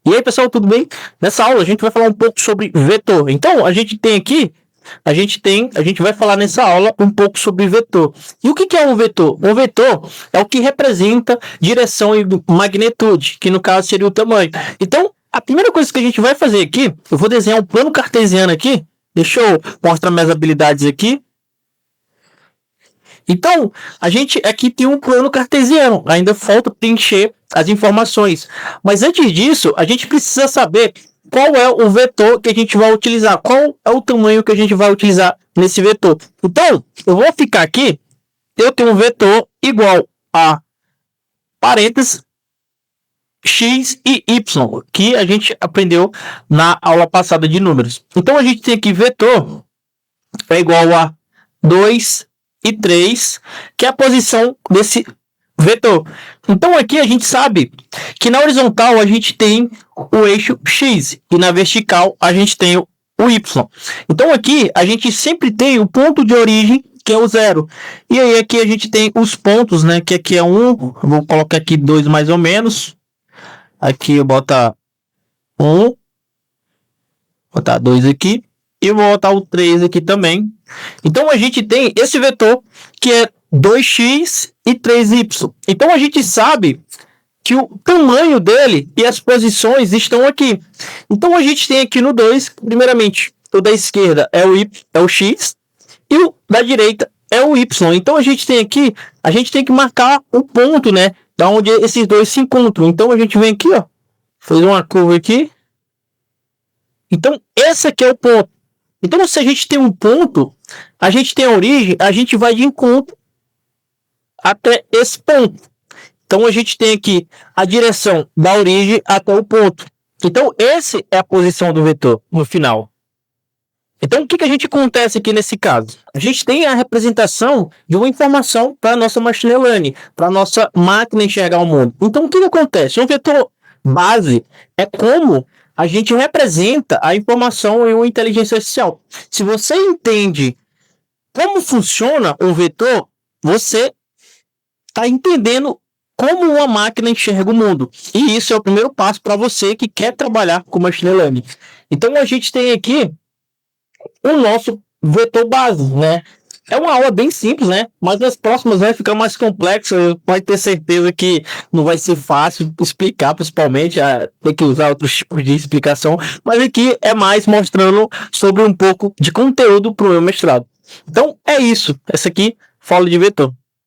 E aí, pessoal, tudo bem? Nessa aula a gente vai falar um pouco sobre vetor. Então, a gente vai falar nessa aula um pouco sobre vetor. E o que é um vetor? Um vetor é o que representa direção e magnitude, que no caso seria o tamanho. Então, a primeira coisa que a gente vai fazer aqui, eu vou desenhar um plano cartesiano aqui. Deixa eu mostrar minhas habilidades aqui. Então, a gente aqui tem um plano cartesiano, ainda falta preencher as informações. Mas antes disso, a gente precisa saber qual é o vetor que a gente vai utilizar, qual é o tamanho que a gente vai utilizar nesse vetor. Então, eu vou ficar aqui, eu tenho um vetor igual a parênteses x e y, que a gente aprendeu na aula passada de números. Então, a gente tem aqui vetor é igual a 2 e 3, que é a posição desse vetor. Então aqui a gente sabe que na horizontal a gente tem o eixo x e na vertical a gente tem o y. Então aqui a gente sempre tem o ponto de origem, que é o 0. E aí aqui a gente tem os pontos, né, que aqui é 1, eu vou colocar aqui 2 mais ou menos. Aqui eu botar 1, botar 2 aqui e vou botar o 3 aqui também. Então a gente tem esse vetor que é 2x e 3y. Então a gente sabe que o tamanho dele e as posições estão aqui. Então a gente tem aqui no 2, primeiramente, o da esquerda é o x e o da direita é o y. Então a gente tem aqui, a gente tem que marcar o ponto, né, da onde esses dois se encontram. Então a gente vem aqui, ó, faz uma curva aqui. Então esse aqui é o ponto. Então, se a gente tem um ponto, a gente tem a origem, a gente vai de encontro até esse ponto. Então, a gente tem aqui a direção da origem até o ponto. Então, essa é a posição do vetor no final. Então, o que a gente acontece aqui nesse caso? A gente tem a representação de uma informação para a nossa machine learning, para a nossa máquina enxergar o mundo. Então, o que acontece? Um vetor base é como a gente representa a informação em uma inteligência artificial. Se você entende como funciona um vetor, você está entendendo como uma máquina enxerga o mundo. E isso é o primeiro passo para você que quer trabalhar com machine learning. Então a gente tem aqui o nosso vetor base, né? É uma aula bem simples, né? Mas nas próximas vai ficar mais complexo. Pode ter certeza que não vai ser fácil explicar, principalmente. Tem que usar outros tipos de explicação. Mas aqui é mais mostrando sobre um pouco de conteúdo para o meu mestrado. Então é isso. Essa aqui fala de vetor.